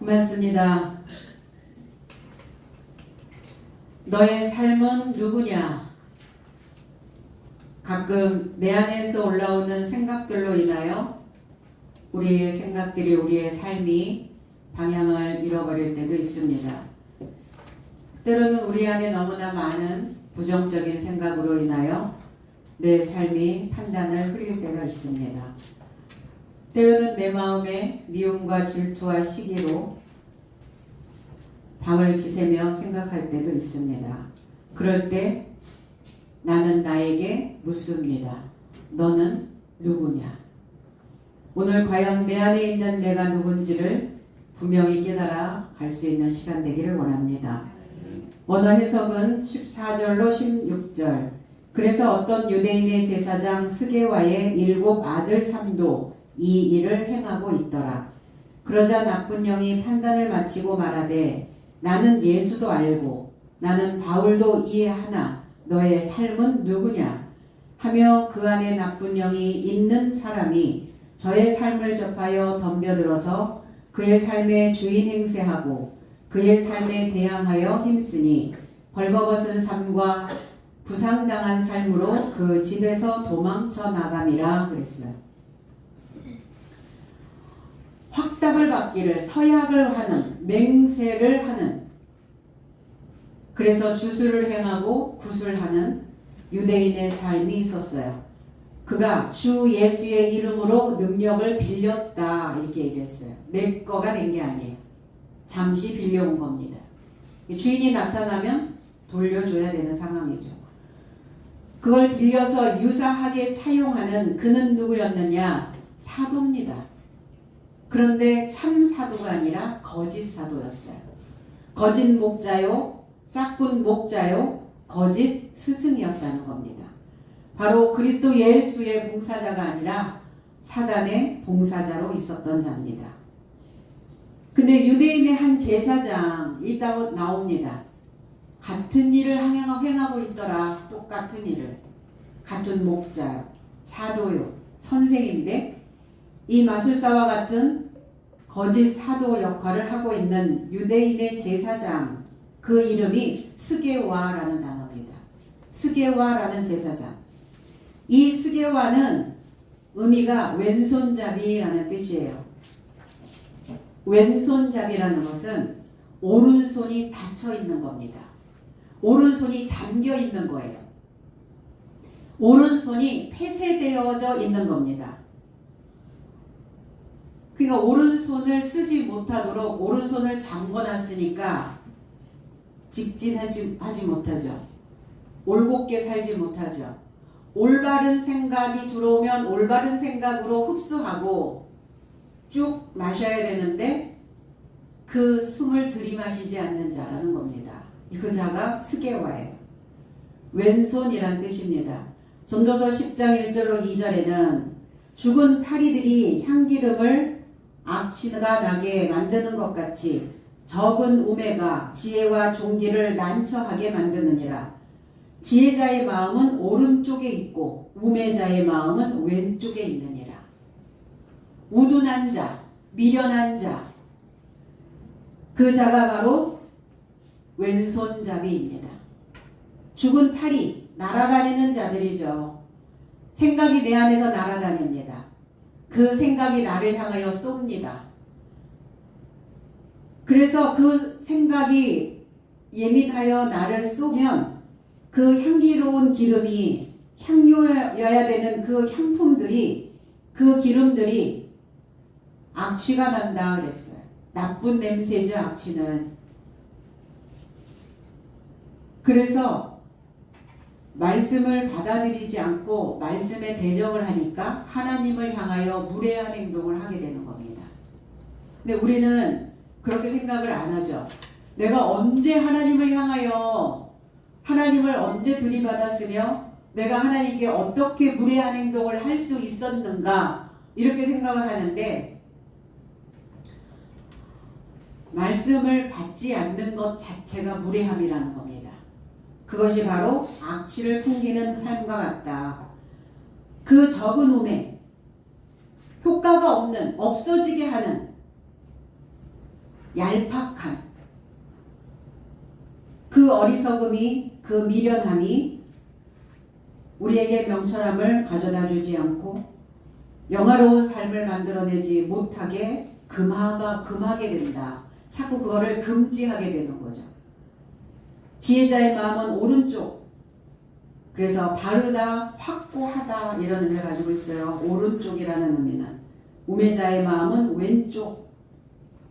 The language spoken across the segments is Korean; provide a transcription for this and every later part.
고맙습니다. 너의 삶은 누구냐? 가끔 내 안에서 올라오는 생각들로 인하여 우리의 생각들이 우리의 삶이 방향을 잃어버릴 때도 있습니다. 때로는 우리 안에 너무나 많은 부정적인 생각으로 인하여 내 삶이 판단을 흐릴 때가 있습니다. 때로는 내 마음에 미움과 질투와 시기로 밤을 지새며 생각할 때도 있습니다. 그럴 때 나는 나에게 묻습니다. 너는 누구냐? 오늘 과연 내 안에 있는 내가 누군지를 분명히 깨달아 갈 수 있는 시간 되기를 원합니다. 원어 해석은 14절로 16절. 그래서 어떤 유대인의 제사장 스게와의 7 아들 3도 이 일을 행하고 있더라. 그러자 나쁜 영이 판단을 마치고 말하되 나는 예수도 알고 나는 바울도 이해하나 너의 삶은 누구냐 하며 그 안에 나쁜 영이 있는 사람이 저의 삶을 접하여 덤벼들어서 그의 삶의 주인 행세하고 그의 삶에 대항하여 힘쓰니 벌거벗은 삶과 부상당한 삶으로 그 집에서 도망쳐 나감이라 그랬어요. 확답을 받기를 서약을 하는 맹세를 하는 그래서 주술을 행하고 구술하는 유대인의 삶이 있었어요. 그가 주 예수의 이름으로 능력을 빌렸다 이렇게 얘기했어요. 내 거가 된 게 아니에요. 잠시 빌려온 겁니다. 주인이 나타나면 돌려줘야 되는 상황이죠. 그걸 빌려서 유사하게 차용하는 그는 누구였느냐? 사도입니다. 그런데 참 사도가 아니라 거짓 사도였어요. 거짓 목자요, 싹군 목자요, 거짓 스승이었다는 겁니다. 바로 그리스도 예수의 봉사자가 아니라 사단의 봉사자로 있었던 자입니다. 근데 유대인의 한 제사장이 나옵니다. 같은 일을 행하고 있더라. 똑같은 일을. 같은 목자요, 사도요, 선생인데 이 마술사와 같은 거짓 사도 역할을 하고 있는 유대인의 제사장, 그 이름이 스게와라는 단어입니다. 스게와라는 제사장. 이 스게와는 의미가 왼손잡이라는 뜻이에요. 왼손잡이라는 것은 오른손이 닫혀 있는 겁니다. 오른손이 잠겨 있는 거예요. 오른손이 폐쇄되어져 있는 겁니다. 그러니까 오른손을 쓰지 못하도록 오른손을 잠궈놨으니까 직진하지 못하죠. 올곧게 살지 못하죠. 올바른 생각이 들어오면 올바른 생각으로 흡수하고 쭉 마셔야 되는데 그 숨을 들이마시지 않는 자라는 겁니다. 그 자가 스게와예요. 왼손이란 뜻입니다. 전도서 10장 1절로 2절에는 죽은 파리들이 향기름을 악취가 나게 만드는 것 같이 적은 우매가 지혜와 종기를 난처하게 만드느니라. 지혜자의 마음은 오른쪽에 있고 우매자의 마음은 왼쪽에 있느니라. 우둔한 자, 미련한 자, 그 자가 바로 왼손잡이입니다. 죽은 파리, 날아다니는 자들이죠. 생각이 내 안에서 날아다닙니다. 그 생각이 나를 향하여 쏩니다. 그래서 그 생각이 예민하여 나를 쏘면 그 향기로운 기름이 향료여야 되는 그 향품들이 그 기름들이 악취가 난다 그랬어요. 나쁜 냄새죠, 악취는. 그래서 말씀을 받아들이지 않고 말씀에 대적을 하니까 하나님을 향하여 무례한 행동을 하게 되는 겁니다. 근데 우리는 그렇게 생각을 안 하죠. 내가 언제 하나님을 향하여 하나님을 언제 들이받았으며 내가 하나님께 어떻게 무례한 행동을 할 수 있었는가 이렇게 생각을 하는데 말씀을 받지 않는 것 자체가 무례함이라는 겁니다. 그것이 바로 악취를 풍기는 삶과 같다. 그 적은 우매, 효과가 없는, 없어지게 하는 얄팍한 그 어리석음이, 그 미련함이 우리에게 명철함을 가져다 주지 않고 영화로운 삶을 만들어내지 못하게 금하게 된다. 자꾸 그거를 금지하게 되는 거죠. 지혜자의 마음은 오른쪽. 그래서 바르다, 확고하다 이런 의미를 가지고 있어요. 오른쪽이라는 의미는. 우매자의 마음은 왼쪽.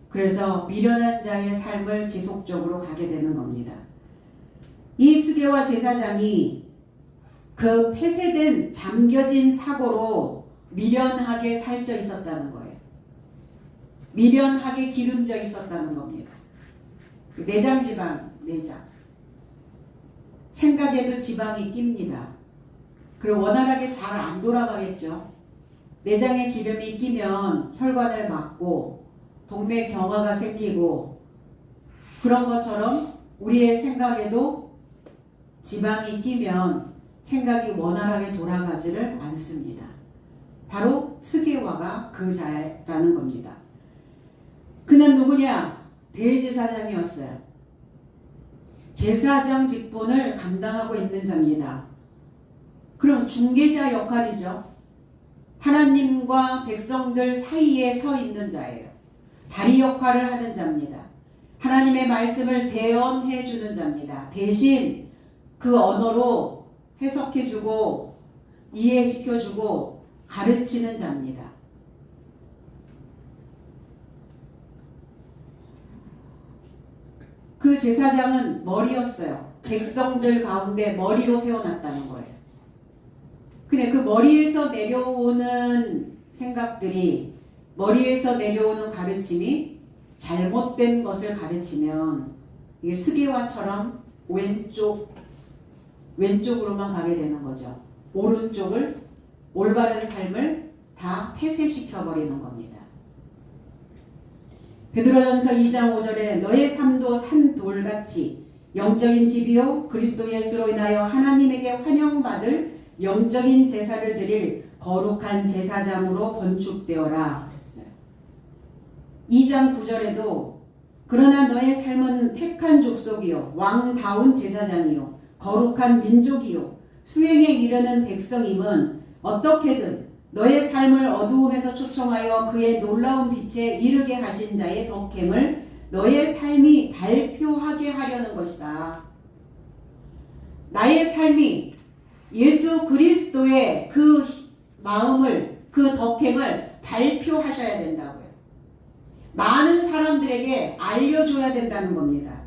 그래서 미련한 자의 삶을 지속적으로 가게 되는 겁니다. 이 스게와 제사장이 그 폐쇄된 잠겨진 사고로 미련하게 살쪄 있었다는 거예요. 미련하게 기름져 있었다는 겁니다. 내장 지방, 내장. 생각에도 지방이 낍니다. 그리고 원활하게 잘 안 돌아가겠죠. 내장에 기름이 끼면 혈관을 막고 동맥경화가 생기고 그런 것처럼 우리의 생각에도 지방이 끼면 생각이 원활하게 돌아가지를 않습니다. 바로 스게와가 그 자라는 겁니다. 그는 누구냐? 대제사장이었어요. 제사장 직분을 감당하고 있는 자입니다. 그럼 중개자 역할이죠. 하나님과 백성들 사이에 서 있는 자예요. 다리 역할을 하는 자입니다. 하나님의 말씀을 대언해 주는 자입니다. 대신 그 언어로 해석해주고 이해시켜주고 가르치는 자입니다. 그 제사장은 머리였어요. 백성들 가운데 머리로 세워놨다는 거예요. 근데 그 머리에서 내려오는 생각들이, 머리에서 내려오는 가르침이 잘못된 것을 가르치면 이게 스게와처럼 왼쪽으로만 가게 되는 거죠. 오른쪽을, 올바른 삶을 다 폐쇄시켜버리는 겁니다. 베드로전서 2장 5절에 너의 삶도 산돌같이 영적인 집이요 그리스도 예수로 인하여 하나님에게 환영받을 영적인 제사를 드릴 거룩한 제사장으로 건축되어라 했어요. 2장 9절에도 그러나 너의 삶은 택한 족속이요 왕다운 제사장이요 거룩한 민족이요 수행에 이르는 백성임은 어떻게든 너의 삶을 어두움에서 초청하여 그의 놀라운 빛에 이르게 하신 자의 덕행을 너의 삶이 발표하게 하려는 것이다. 나의 삶이 예수 그리스도의 그 마음을, 그 덕행을 발표하셔야 된다고요. 많은 사람들에게 알려줘야 된다는 겁니다.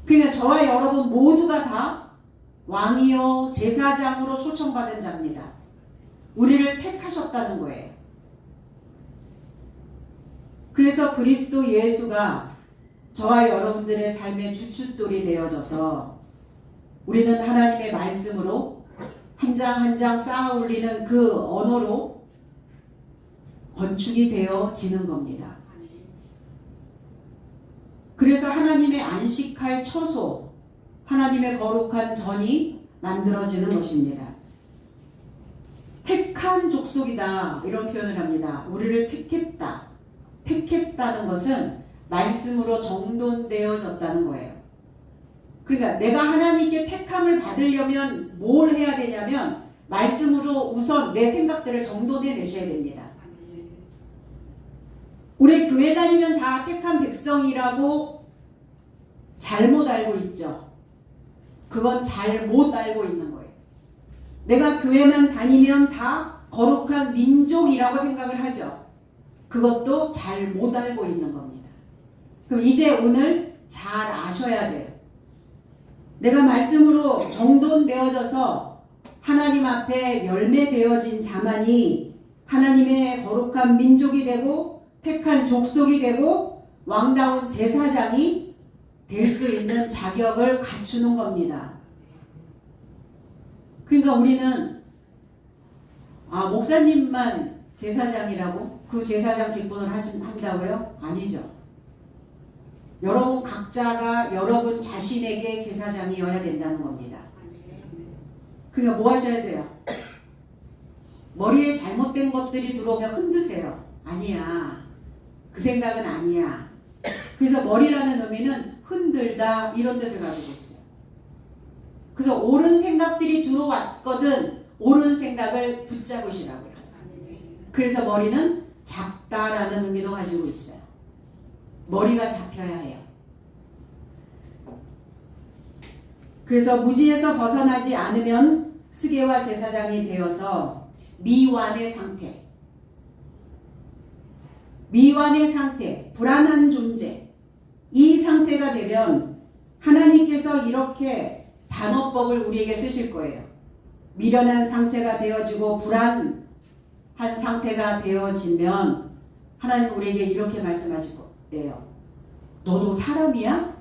그러니까 저와 여러분 모두가 다 왕이요 제사장으로 초청받은 자입니다. 우리를 택하셨다는 거예요. 그래서 그리스도 예수가 저와 여러분들의 삶의 주춧돌이 되어져서 우리는 하나님의 말씀으로 한 장 한 장 쌓아 올리는 그 언어로 건축이 되어지는 겁니다. 그래서 하나님의 안식할 처소, 하나님의 거룩한 전이 만들어지는 것입니다. 택한 족속이다 이런 표현을 합니다. 우리를 택했다. 택했다는 것은 말씀으로 정돈되어졌다는 거예요. 그러니까 내가 하나님께 택함을 받으려면 뭘 해야 되냐면 말씀으로 우선 내 생각들을 정돈해 내셔야 됩니다. 우리 교회 다니면 다 택한 백성이라고 잘못 알고 있죠. 그건 잘못 알고 있는 거예요. 내가 교회만 다니면 다 거룩한 민족이라고 생각을 하죠. 그것도 잘 못 알고 있는 겁니다. 그럼 이제 오늘 잘 아셔야 돼요. 내가 말씀으로 정돈되어져서 하나님 앞에 열매되어진 자만이 하나님의 거룩한 민족이 되고 택한 족속이 되고 왕다운 제사장이 될 수 있는 자격을 갖추는 겁니다. 그러니까 우리는 목사님만 제사장이라고 그 제사장 직분을 한다고요? 아니죠. 여러분 각자가 여러분 자신에게 제사장이어야 된다는 겁니다. 그러니까 뭐 하셔야 돼요? 머리에 잘못된 것들이 들어오면 흔드세요. 아니야. 그 생각은 아니야. 그래서 머리라는 의미는 흔들다 이런 뜻을 가지고 있어요. 그래서 옳은 생각들이 들어왔거든 옳은 생각을 붙잡으시라고요. 그래서 머리는 잡다라는 의미도 가지고 있어요. 머리가 잡혀야 해요. 그래서 무지에서 벗어나지 않으면 스게와 제사장이 되어서 미완의 상태, 불안한 존재, 이 상태가 되면 하나님께서 이렇게 단어법을 우리에게 쓰실 거예요. 미련한 상태가 되어지고 불안한 상태가 되어지면 하나님 우리에게 이렇게 말씀하실 거예요. 너도 사람이야?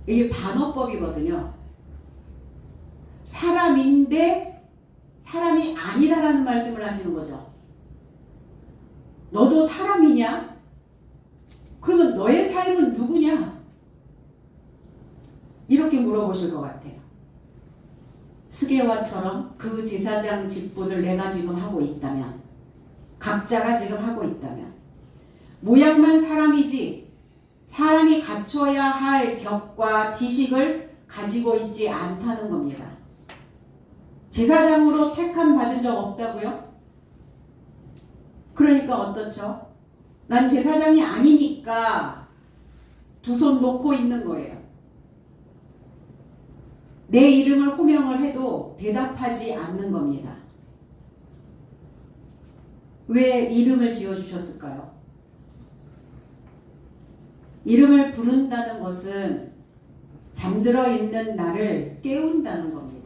이게 반어법이거든요. 사람인데 사람이 아니다라는 말씀을 하시는 거죠. 너도 사람이냐? 그러면 너의 삶은 누구냐? 이렇게 물어보실 것 같아요. 스게와처럼 그 제사장 직분을 내가 지금 하고 있다면, 각자가 지금 하고 있다면, 모양만 사람이지 사람이 갖춰야 할 격과 지식을 가지고 있지 않다는 겁니다. 제사장으로 택함 받은 적 없다고요? 그러니까 어떻죠? 난 제사장이 아니니까 두 손 놓고 있는 거예요. 내 이름을 호명을 해도 대답하지 않는 겁니다. 왜 이름을 지어주셨을까요? 이름을 부른다는 것은 잠들어 있는 나를 깨운다는 겁니다.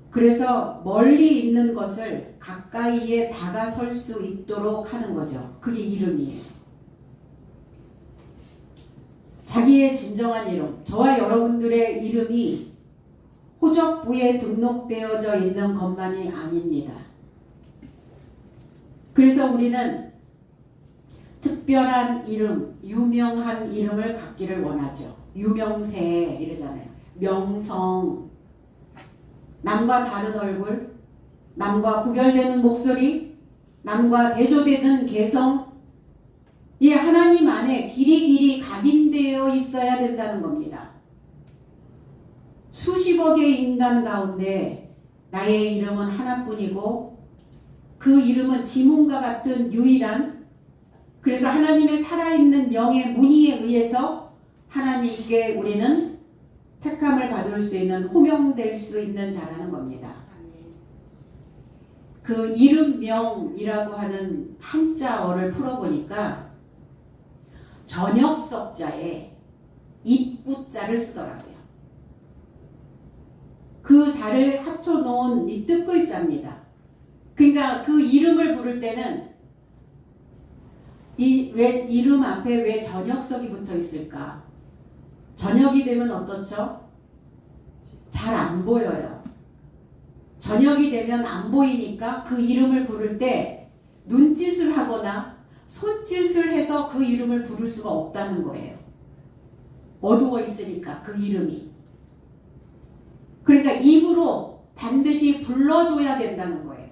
그래서 멀리 있는 것을 가까이에 다가설 수 있도록 하는 거죠. 그게 이름이에요. 자기의 진정한 이름, 저와 여러분들의 이름이 호적부에 등록되어져 있는 것만이 아닙니다. 그래서 우리는 특별한 이름, 유명한 이름을 갖기를 원하죠. 유명세 이러잖아요. 명성, 남과 다른 얼굴, 남과 구별되는 목소리, 남과 대조되는 개성, 이 하나님 안에 길이 각인되어 있어야 된다는 겁니다. 수십억의 인간 가운데 나의 이름은 하나뿐이고 그 이름은 지문과 같은 유일한, 그래서 하나님의 살아있는 영의 문의에 의해서 하나님께 우리는 택함을 받을 수 있는, 호명될 수 있는 자라는 겁니다. 그 이름명이라고 하는 한자어를 풀어보니까 전역석자에 입구자를 쓰더라고요. 그 자를 합쳐놓은 이 뜻글자입니다. 그러니까 그 이름을 부를 때는 왜 이름 앞에 왜 전역석이 붙어 있을까? 전역이 되면 어떻죠? 잘 안 보여요. 전역이 되면 안 보이니까 그 이름을 부를 때 눈짓을 하거나 손짓을 해서 그 이름을 부를 수가 없다는 거예요. 어두워 있으니까 그 이름이. 그러니까 입으로 반드시 불러줘야 된다는 거예요.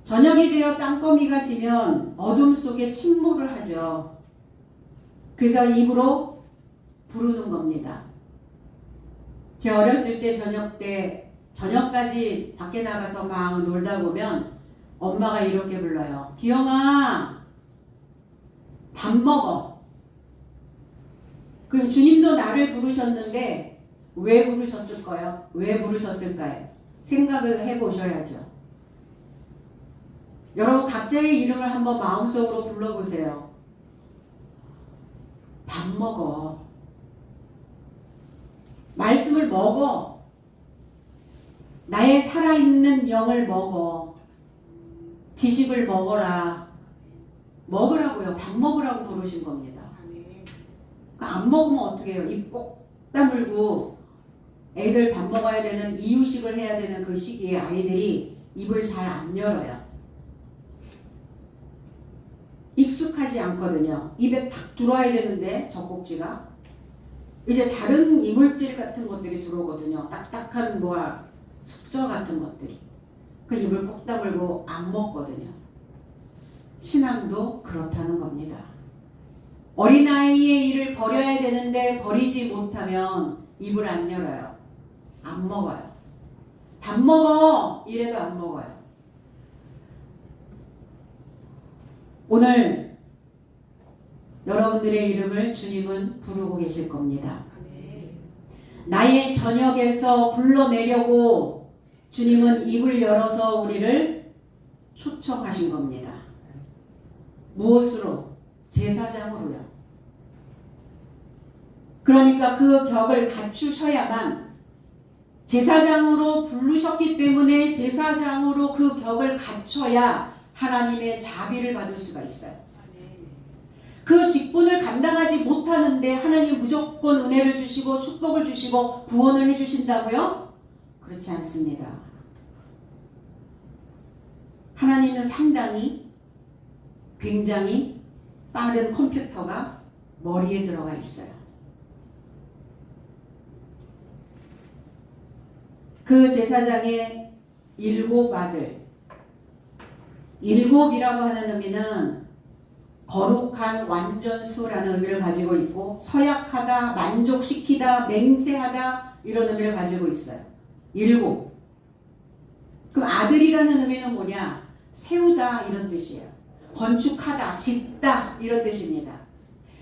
저녁이 되어 땅거미가 지면 어둠 속에 침몰을 하죠. 그래서 입으로 부르는 겁니다. 제 어렸을 때 저녁까지 밖에 나가서 막 놀다 보면 엄마가 이렇게 불러요. 기영아, 밥 먹어. 그럼 주님도 나를 부르셨는데 왜 부르셨을까요? 왜 부르셨을까요? 생각을 해보셔야죠. 여러분 각자의 이름을 한번 마음속으로 불러보세요. 밥 먹어. 말씀을 먹어. 나의 살아있는 영을 먹어. 지식을 먹어라. 먹으라고요. 밥 먹으라고 부르신 겁니다. 그러니까 안 먹으면 어떻게 해요? 입 꼭 다물고 애들 밥 먹어야 되는 이유식을 해야 되는 그 시기에 아이들이 입을 잘 안 열어요. 익숙하지 않거든요. 입에 탁 들어와야 되는데 젖꼭지가 이제 다른 이물질 같은 것들이 들어오거든요. 딱딱한 숙저 같은 것들이. 그 입을 꾹 다물고 안 먹거든요. 신앙도 그렇다는 겁니다. 어린아이의 일을 버려야 되는데 버리지 못하면 입을 안 열어요. 안 먹어요. 밥 먹어! 이래도 안 먹어요. 오늘 여러분들의 이름을 주님은 부르고 계실 겁니다. 나의 저녁에서 불러내려고 주님은 입을 열어서 우리를 초청하신 겁니다. 무엇으로? 제사장으로요. 그러니까 그 격을 갖추셔야만, 제사장으로 부르셨기 때문에 제사장으로 그 격을 갖춰야 하나님의 자비를 받을 수가 있어요. 그 직분을 감당하지 못하는데 하나님 무조건 은혜를 주시고 축복을 주시고 구원을 해주신다고요? 그렇지 않습니다. 하나님은 상당히 굉장히 빠른 컴퓨터가 머리에 들어가 있어요. 그 제사장의 7 아들, 7이라고 하는 의미는 거룩한 완전수라는 의미를 가지고 있고, 서약하다, 만족시키다, 맹세하다 이런 의미를 가지고 있어요. 7. 그럼 아들이라는 의미는 뭐냐? 세우다 이런 뜻이에요. 건축하다, 짓다 이런 뜻입니다.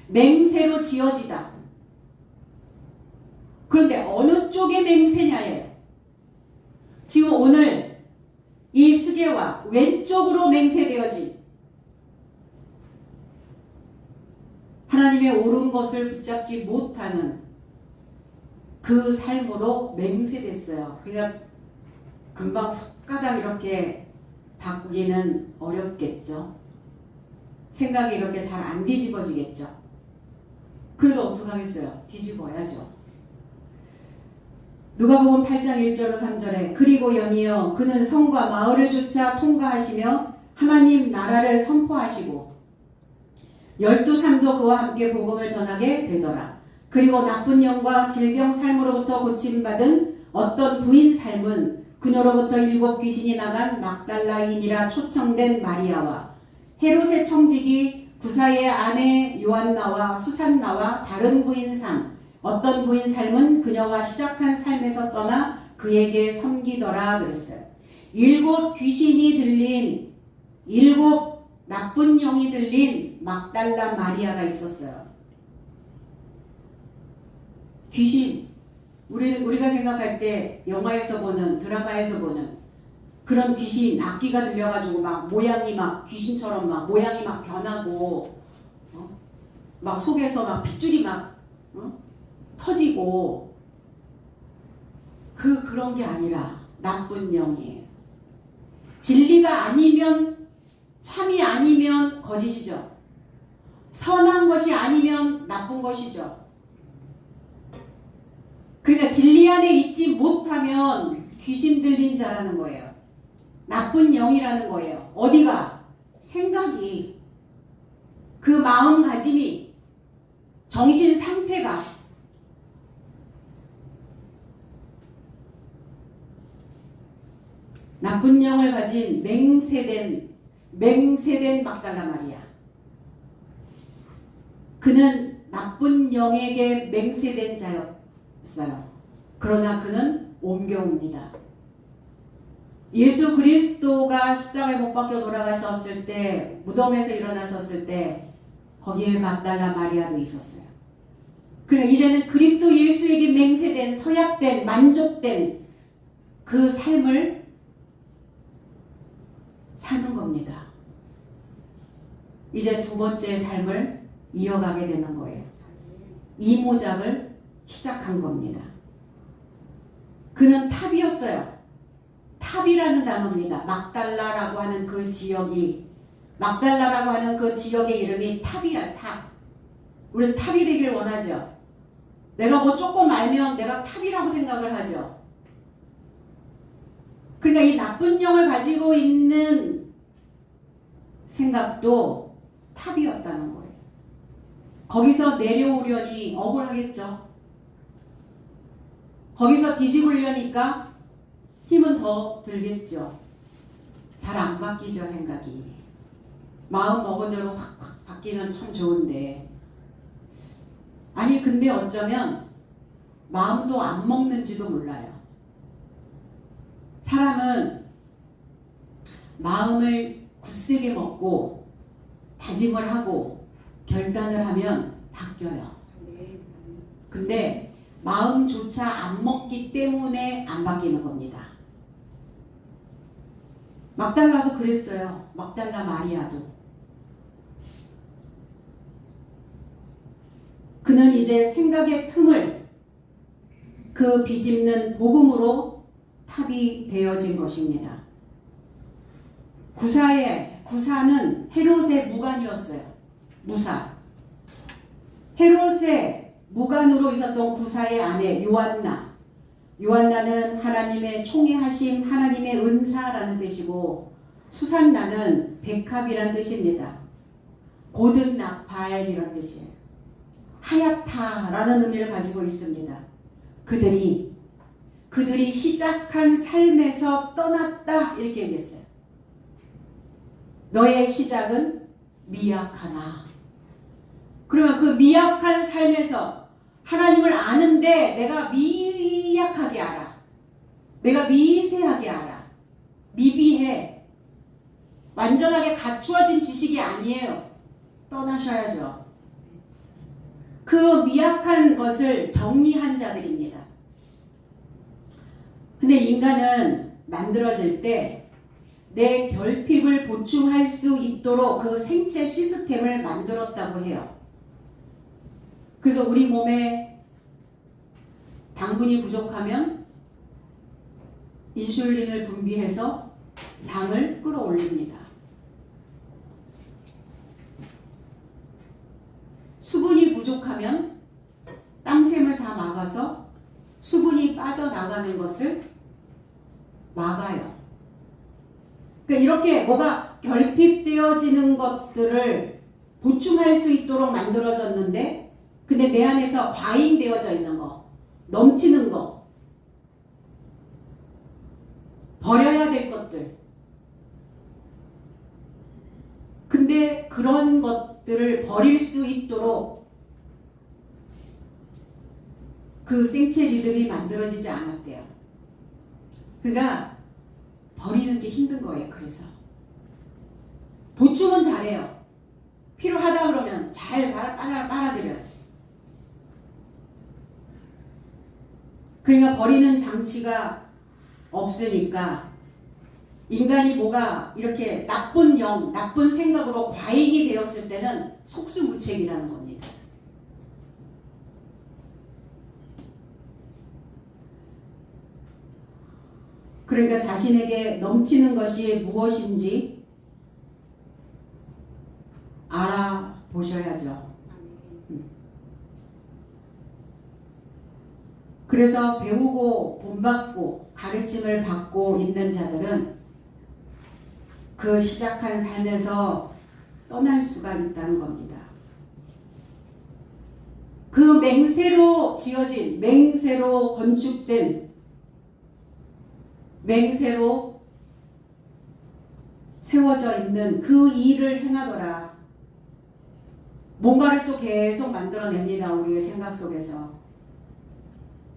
맹세로 지어지다. 그런데 어느 쪽의 맹세냐예요. 지금 오늘 이 스게와 왼쪽으로 맹세되어진 하나님의 옳은 것을 붙잡지 못하는 그 삶으로 맹세됐어요. 그러니까 금방 훅가닥 이렇게 바꾸기는 어렵겠죠. 생각이 이렇게 잘 안 뒤집어지겠죠. 그래도 어떡하겠어요? 뒤집어야죠. 누가복음 8장 1절 3절에 그리고 연이어 그는 성과 마을을 쫓아 통과하시며 하나님 나라를 선포하시고 12삶도 그와 함께 복음을 전하게 되더라. 그리고 나쁜 영과 질병 삶으로부터 고침받은 어떤 부인 삶은 그녀로부터 7 귀신이 나간 막달라인이라 초청된 마리아와 헤롯의 청지기 구사의 아내 요한나와 수산나와 다른 부인 삶, 어떤 부인 삶은 그녀와 시작한 삶에서 떠나 그에게 섬기더라 그랬어요. 7 귀신이 들린, 7 나쁜 영이 들린 막달라 마리아가 있었어요. 귀신, 우리가 생각할 때 영화에서 보는, 드라마에서 보는 그런 귀신, 악기가 들려가지고 막 모양이 막 귀신처럼 막 모양이 막 변하고 막 속에서 막 핏줄이 막 터지고 그런 게 아니라 나쁜 영이에요. 진리가 아니면, 참이 아니면 거짓이죠. 선한 것이 아니면 나쁜 것이죠. 그러니까 진리 안에 있지 못하면 귀신 들린 자라는 거예요. 나쁜 영이라는 거예요. 어디가? 생각이, 그 마음가짐이, 정신 상태가 나쁜 영을 가진 맹세된 막달라 마리아. 그는 나쁜 영에게 맹세된 자였어요. 그러나 그는 옮겨옵니다. 예수 그리스도가 십자가에 못 박혀 돌아가셨을 때, 무덤에서 일어나셨을 때 거기에 막달라 마리아도 있었어요. 그러니까 이제는 그리스도 예수에게 맹세된, 서약된, 만족된 그 삶을 사는 겁니다. 이제 2번째 삶을 이어가게 되는 거예요. 이모작을 시작한 겁니다. 그는 탑이었어요. 탑이라는 단어입니다. 막달라라고 하는 그 지역이, 막달라라고 하는 그 지역의 이름이 탑이야, 탑. 우리는 탑이 되길 원하죠. 내가 뭐 조금 알면 내가 탑이라고 생각을 하죠. 그러니까 이 나쁜 영을 가지고 있는 생각도 탑이었다는 거예요. 거기서 내려오려니 억울하겠죠. 거기서 뒤집으려니까 힘은 더 들겠죠. 잘 안 바뀌죠, 생각이. 마음 먹은 대로 확 바뀌면 참 좋은데. 아니, 근데 어쩌면 마음도 안 먹는지도 몰라요. 사람은 마음을 굳세게 먹고 다짐을 하고 결단을 하면 바뀌어요. 근데 마음조차 안 먹기 때문에 안 바뀌는 겁니다. 막달라도 그랬어요. 막달라 마리아도. 그는 이제 생각의 틈을 그 비집는 복음으로 탑이 되어진 것입니다. 구사는 헤롯의 무관이었어요. 무사. 헤롯의 무관으로 있었던 구사의 아내 요한나. 요한나는 하나님의 총애하심, 하나님의 은사라는 뜻이고, 수산나는 백합이란 뜻입니다. 고든 나팔 이런 뜻이에요. 하얗다라는 의미를 가지고 있습니다. 그들이 시작한 삶에서 떠났다 이렇게 얘기했어요. 너의 시작은 미약하나. 그러면 그 미약한 삶에서 하나님을 아는데 내가 미약하게 알아. 내가 미세하게 알아. 미비해. 완전하게 갖추어진 지식이 아니에요. 떠나셔야죠. 그 미약한 것을 정리한 자들입니다. 근데 인간은 만들어질 때 내 결핍을 보충할 수 있도록 그 생체 시스템을 만들었다고 해요. 그래서 우리 몸에 당분이 부족하면 인슐린을 분비해서 당을 끌어올립니다. 수분이 부족하면 땀샘을 다 막아서 수분이 빠져나가는 것을 막아요. 그러니까 이렇게 뭐가 결핍되어지는 것들을 보충할 수 있도록 만들어졌는데, 근데 내 안에서 과잉되어져 있는 거, 넘치는 거, 버려야 될 것들. 근데 그런 것들을 버릴 수 있도록 그 생체 리듬이 만들어지지 않았대요. 그러니까 버리는 게 힘든 거예요. 그래서 보충은 잘해요. 필요하다 그러면 잘 빨아들여요. 그러니까 버리는 장치가 없으니까 인간이 뭐가 이렇게 나쁜 영, 나쁜 생각으로 과잉이 되었을 때는 속수무책이라는 겁니다. 그러니까 자신에게 넘치는 것이 무엇인지 알아보셔야죠. 그래서 배우고 본받고 가르침을 받고 있는 자들은 그 시작한 삶에서 떠날 수가 있다는 겁니다. 그 맹세로 지어진, 맹세로 건축된, 맹세로 세워져 있는 그 일을 행하더라. 뭔가를 또 계속 만들어냅니다. 우리의 생각 속에서.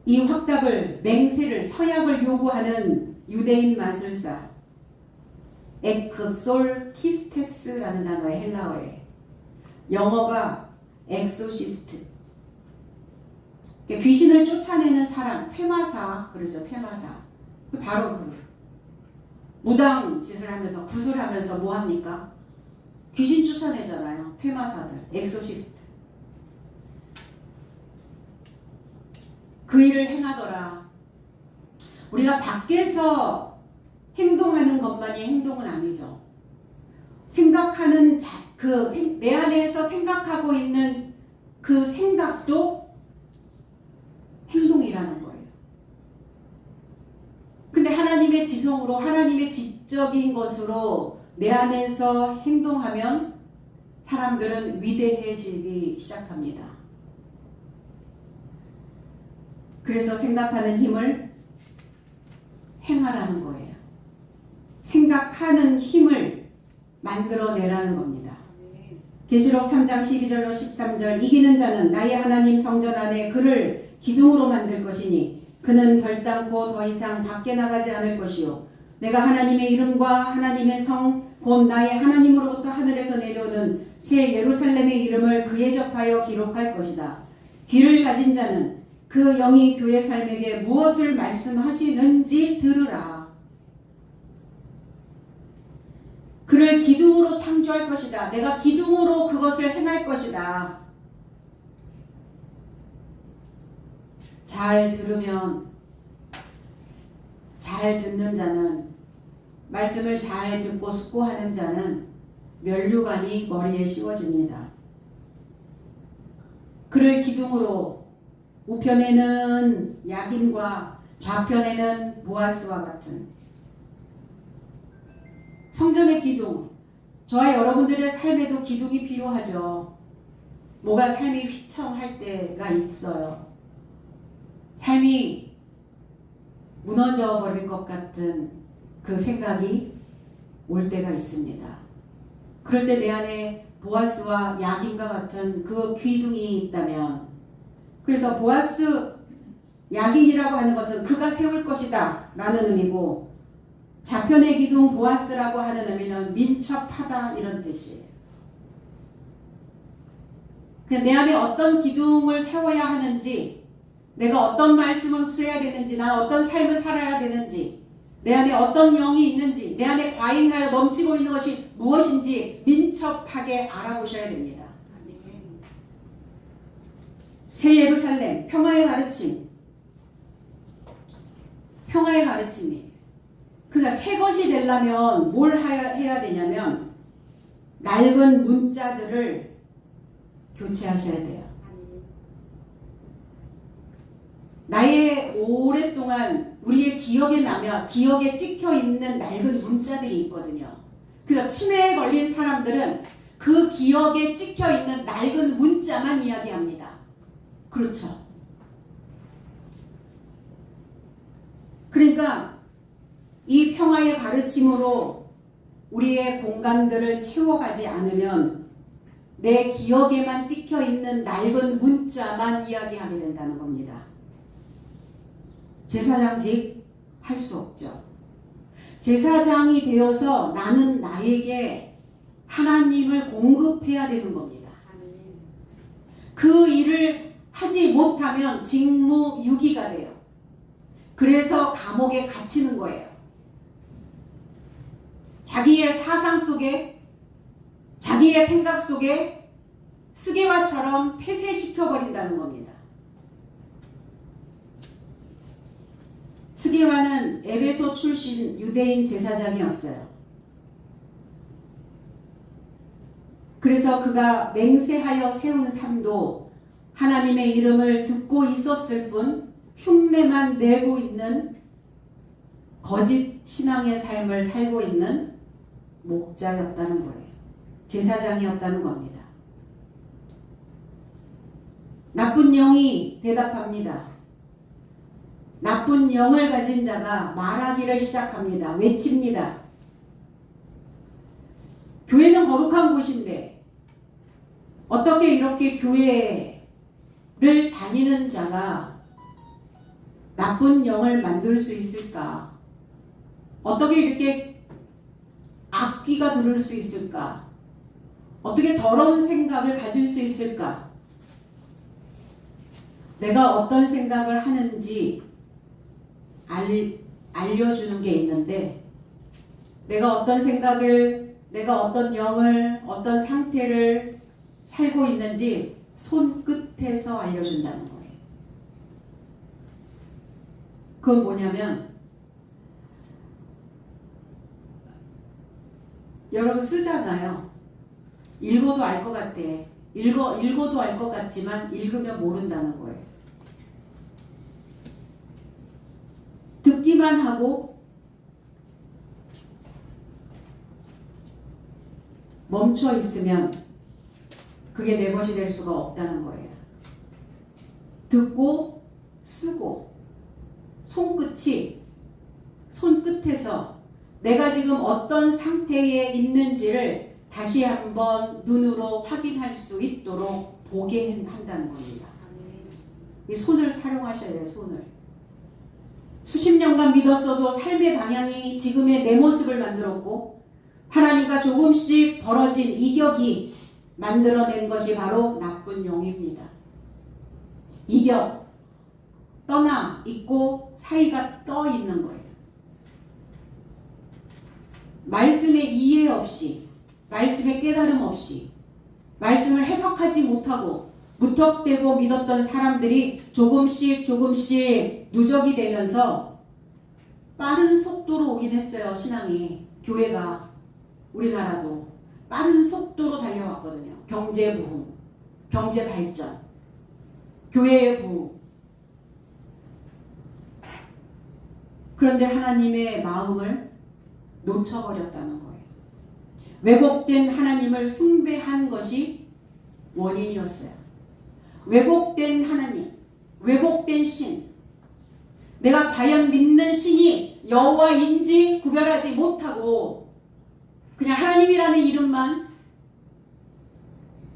이 확답을, 맹세를, 서약을 요구하는 유대인 마술사 엑솔키스테스라는 단어의 헬라어에, 영어가 엑소시스트. 귀신을 쫓아내는 사람, 퇴마사 그러죠. 퇴마사. 바로 그 무당 짓을 하면서 구슬하면서 뭐 합니까? 귀신 쫓아내잖아요. 퇴마사들, 엑소시스트. 그 일을 행하더라. 우리가 밖에서 행동하는 것만이 행동은 아니죠. 생각하는 내 안에서 생각하고 있는 그 생각도 행동이라는 거예요. 근데 하나님의 지성으로, 하나님의 지적인 것으로 내 안에서 행동하면 사람들은 위대해지기 시작합니다. 그래서 생각하는 힘을 행하라는 거예요. 생각하는 힘을 만들어내라는 겁니다. 계시록 3장 12절로 13절 이기는 자는 나의 하나님 성전 안에 그를 기둥으로 만들 것이니 그는 결단코 더 이상 밖에 나가지 않을 것이요 내가 하나님의 이름과 하나님의 성 곧 나의 하나님으로부터 하늘에서 내려오는 새 예루살렘의 이름을 그에 접하여 기록할 것이다. 귀를 가진 자는 그 영이 교회 삶에게 무엇을 말씀하시는지 들으라. 그를 기둥으로 창조할 것이다. 내가 기둥으로 그것을 행할 것이다. 잘 들으면 잘 듣는 자는 말씀을 잘 듣고 숙고하는 자는 면류관이 머리에 씌워집니다. 그를 기둥으로 우편에는 야긴과 좌편에는 보아스와 같은 성전의 기둥, 저와 여러분들의 삶에도 기둥이 필요하죠. 뭐가 삶이 휘청할 때가 있어요. 삶이 무너져 버릴 것 같은 그 생각이 올 때가 있습니다. 그럴 때 내 안에 보아스와 야긴과 같은 그 기둥이 있다면, 그래서 보아스, 야긴이라고 하는 것은 그가 세울 것이다 라는 의미고, 좌편의 기둥 보아스라고 하는 의미는 민첩하다 이런 뜻이에요. 내 안에 어떤 기둥을 세워야 하는지, 내가 어떤 말씀을 흡수해야 되는지, 난 어떤 삶을 살아야 되는지, 내 안에 어떤 영이 있는지, 내 안에 과잉하여 넘치고 있는 것이 무엇인지 민첩하게 알아보셔야 됩니다. 새 예루살렘, 평화의 가르침. 평화의 가르침이에요. 그러니까 새 것이 되려면 뭘 해야 되냐면 낡은 문자들을 교체하셔야 돼요. 나의 오랫동안 우리의 기억에 나며 기억에 찍혀있는 낡은 문자들이 있거든요. 그래서 치매에 걸린 사람들은 그 기억에 찍혀있는 낡은 문자만 이야기합니다. 그렇죠. 그러니까 이 평화의 가르침으로 우리의 공간들을 채워가지 않으면 내 기억에만 찍혀있는 낡은 문자만 이야기하게 된다는 겁니다. 제사장직 할 수 없죠. 제사장이 되어서 나는 나에게 하나님을 공급해야 되는 겁니다. 그 일을 하지 못하면 직무유기가 돼요. 그래서 감옥에 갇히는 거예요. 자기의 사상 속에, 자기의 생각 속에 스게와처럼 폐쇄시켜버린다는 겁니다. 스게와는 에베소 출신 유대인 제사장이었어요. 그래서 그가 맹세하여 세운 삶도 하나님의 이름을 듣고 있었을 뿐 흉내만 내고 있는 거짓 신앙의 삶을 살고 있는 목자였다는 거예요. 제사장이었다는 겁니다. 나쁜 영이 대답합니다. 나쁜 영을 가진 자가 말하기를 시작합니다. 외칩니다. 교회는 거룩한 곳인데 어떻게 이렇게 교회를 다니는 자가 나쁜 영을 만들 수 있을까? 어떻게 이렇게 악귀가 들을 수 있을까? 어떻게 더러운 생각을 가질 수 있을까? 내가 어떤 생각을 하는지 알려주는 게 있는데, 내가 어떤 생각을, 내가 어떤 영을, 어떤 상태를 살고 있는지 손끝에서 알려준다는 거예요. 그건 뭐냐면, 여러분 쓰잖아요. 읽어도 알 것 같대. 읽어도 알 것 같지만 읽으면 모른다는 거예요. 듣기만 하고 멈춰 있으면 그게 내 것이 될 수가 없다는 거예요. 듣고 쓰고 손끝에서 내가 지금 어떤 상태에 있는지를 다시 한번 눈으로 확인할 수 있도록 보게 한다는 겁니다. 이 손을 활용하셔야 돼요. 손을. 수십 년간 믿었어도 삶의 방향이 지금의 내 모습을 만들었고 하나님과 조금씩 벌어진 이격이 만들어낸 것이 바로 나쁜 영입니다. 이격, 떠나 있고 사이가 떠 있는 거예요. 말씀의 이해 없이, 말씀의 깨달음 없이, 말씀을 해석하지 못하고 무턱대고 믿었던 사람들이 조금씩 누적이 되면서 빠른 속도로 오긴 했어요. 신앙이. 교회가, 우리나라도 빠른 속도로 달려왔거든요. 경제 부흥, 경제 발전, 교회의 부흥. 그런데 하나님의 마음을 놓쳐버렸다는 거예요. 왜곡된 하나님을 숭배한 것이 원인이었어요. 왜곡된 하나님, 왜곡된 신. 내가 과연 믿는 신이 여호와인지 구별하지 못하고 그냥 하나님이라는 이름만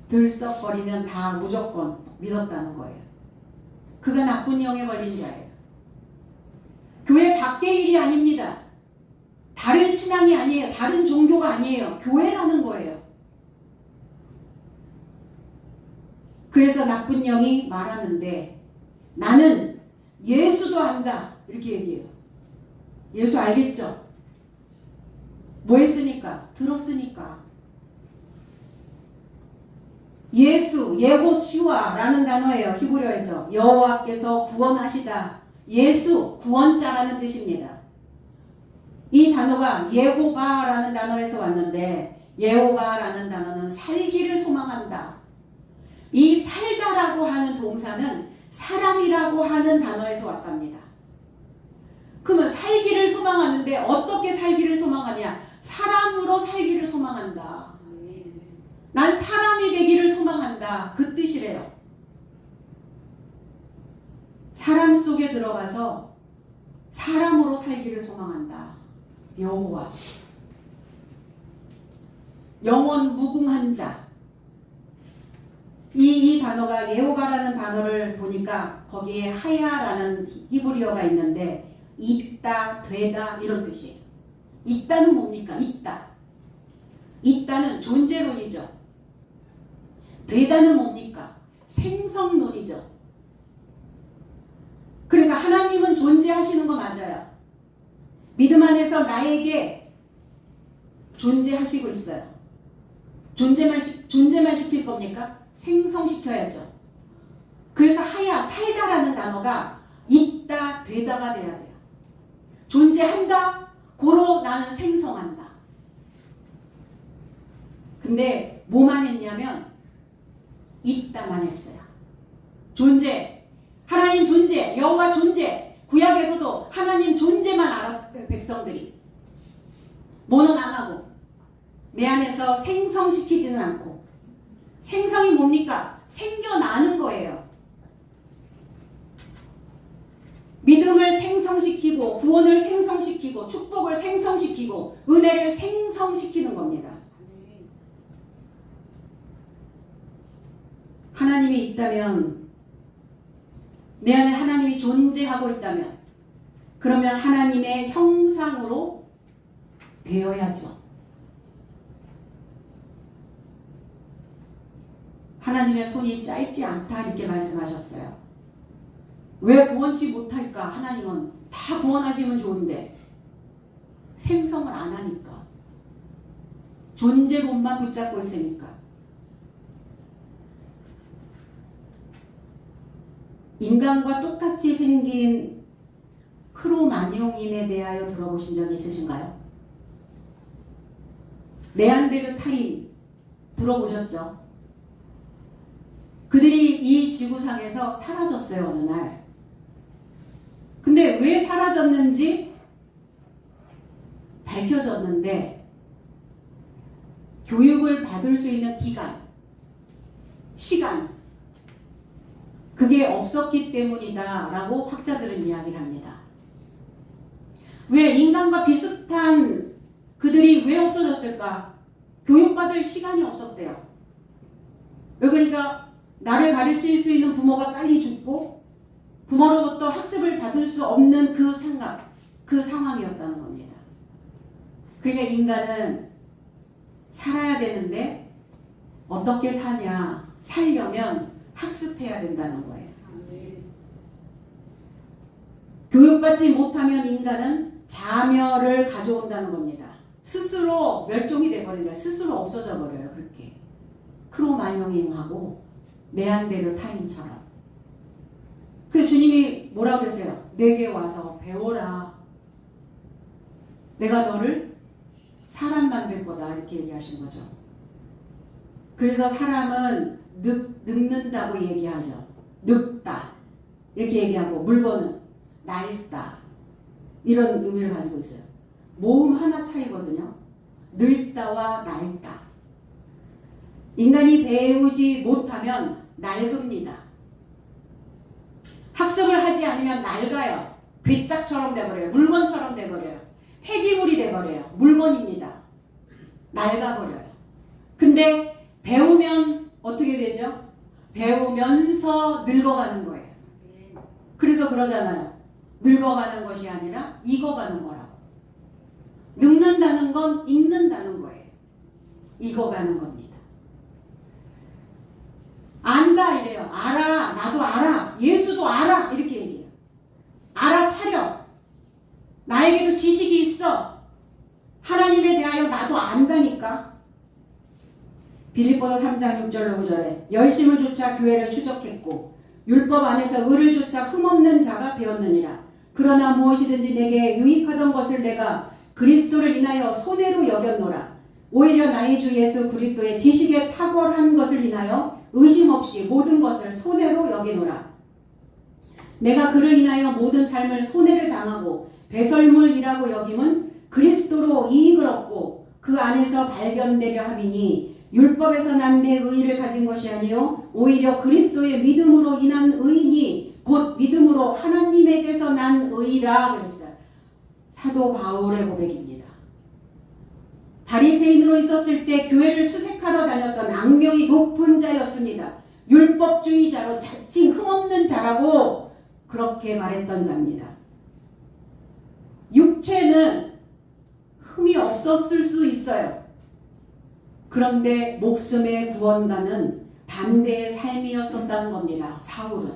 들썩거리면 다 무조건 믿었다는 거예요. 그가 나쁜 영에 걸린 자예요. 교회 밖의 일이 아닙니다. 다른 신앙이 아니에요. 다른 종교가 아니에요. 교회라는 거예요. 그래서 나쁜 영이 말하는데 나는 예수도 안다. 이렇게 얘기해요. 예수 알겠죠? 뭐 했으니까? 들었으니까. 예수, 예호슈아라는 단어예요. 히브리어에서. 여호와께서 구원하시다. 예수, 구원자라는 뜻입니다. 이 단어가 예호바라는 단어에서 왔는데 예호바라는 단어는 살기를 소망한다. 이 살다라고 하는 동사는 사람이라고 하는 단어에서 왔답니다. 그러면 살기를 소망하는데 어떻게 살기를 소망하냐? 사람으로 살기를 소망한다. 난 사람이 되기를 소망한다. 그 뜻이래요. 사람 속에 들어가서 사람으로 살기를 소망한다. 여호와. 영원 무궁한 자. 이 단어가 예호바라는 단어를 보니까 거기에 하야라는 히브리어가 있는데 있다, 되다 이런 뜻이에요. 있다는 뭡니까? 있다. 있다는 존재론이죠. 되다는 뭡니까? 생성론이죠. 그러니까 하나님은 존재하시는 거 맞아요. 믿음 안에서 나에게 존재하시고 있어요. 존재만 시킬 겁니까? 생성시켜야죠. 그래서 하야, 살다라는 단어가 있다, 되다가 돼야 돼요. 존재한다, 고로 나는 생성한다. 근데 뭐만 했냐면 있다만 했어요. 존재, 하나님 존재, 여호와 존재. 구약에서도 하나님 존재만 알았어요. 백성들이. 뭐는 안 하고 내 안에서 생성시키지는 않고. 생성이 뭡니까? 생겨나는 거예요. 믿음을 생성시키고 구원을 생성시키고 축복을 생성시키고 은혜를 생성시키는 겁니다. 하나님이 있다면, 내 안에 하나님이 존재하고 있다면 그러면 하나님의 형상으로 되어야죠. 하나님의 손이 짧지 않다 이렇게 말씀하셨어요. 왜 구원치 못할까? 하나님은 다 구원하시면 좋은데 생성을 안 하니까. 존재론만 붙잡고 있으니까. 인간과 똑같이 생긴 크로마뇽인에 대하여 들어보신 적 있으신가요? 네안데르탈인 들어보셨죠? 그들이 이 지구상에서 사라졌어요. 어느 날. 근데 왜 사라졌는지 밝혀졌는데 교육을 받을 수 있는 기간, 시간, 그게 없었기 때문이다 라고 학자들은 이야기를 합니다. 왜 인간과 비슷한 그들이 왜 없어졌을까? 교육받을 시간이 없었대요. 그러니까 나를 가르칠 수 있는 부모가 빨리 죽고 부모로부터 학습을 받을 수 없는 그 생각, 그 상황이었다는 겁니다. 그러니까 인간은 살아야 되는데 어떻게 사냐? 살려면 학습해야 된다는 거예요. 교육받지 못하면 인간은 자멸을 가져온다는 겁니다. 스스로 멸종이 돼버린다. 스스로 없어져 버려요. 그렇게 크로마뇽잉하고 네안데르탈인처럼. 그래서 주님이 뭐라고 그러세요? 내게 와서 배워라. 내가 너를 사람 만들 거다. 이렇게 얘기하신 거죠. 그래서 사람은 늙는다고 얘기하죠. 늙다 이렇게 얘기하고, 물건은 낡다 이런 의미를 가지고 있어요. 모음 하나 차이거든요. 늙다와 낡다. 인간이 배우지 못하면 낡습니다. 학습을 하지 않으면 낡아요. 괴짝처럼 돼버려요. 물건처럼 돼버려요. 폐기물이 돼버려요. 물건입니다. 낡아버려요. 근데 배우면 어떻게 되죠? 배우면서 늙어가는 거예요. 그래서 그러잖아요. 늙어가는 것이 아니라 익어가는 거라고. 늙는다는 건 익는다는 거예요. 익어가는 겁니다. 안다 이래요. 알아. 나도 알아. 예수도 알아. 이렇게 얘기해요. 알아차려. 나에게도 지식이 있어. 하나님에 대하여 나도 안다니까. 빌립보서 3장 6절 5절에 열심을 좇아 교회를 추적했고 율법 안에서 의를 좇아 흠없는 자가 되었느니라. 그러나 무엇이든지 내게 유익하던 것을 내가 그리스도를 인하여 손해로 여겼노라. 오히려 나의 주 예수 그리스도의 지식에 탁월한 것을 인하여 의심 없이 모든 것을 손해로 여기노라. 내가 그를 인하여 모든 삶을 손해를 당하고 배설물이라고 여김은 그리스도로 이익을 얻고 그 안에서 발견되려 함이니 율법에서 난 내 의의를 가진 것이 아니요 오히려 그리스도의 믿음으로 인한 의인이 곧 믿음으로 하나님에게서 난 의의라 그랬어요. 사도 바울의 고백입니다. 바리새인으로 있었을 때 교회를 수색하러 다녔던 악명이 높은 자였습니다. 율법주의자로 자칭 흠없는 자라고 그렇게 말했던 자입니다. 육체는 흠이 없었을 수 있어요. 그런데 목숨의 구원과는 반대의 삶이었었다는 겁니다. 사울은.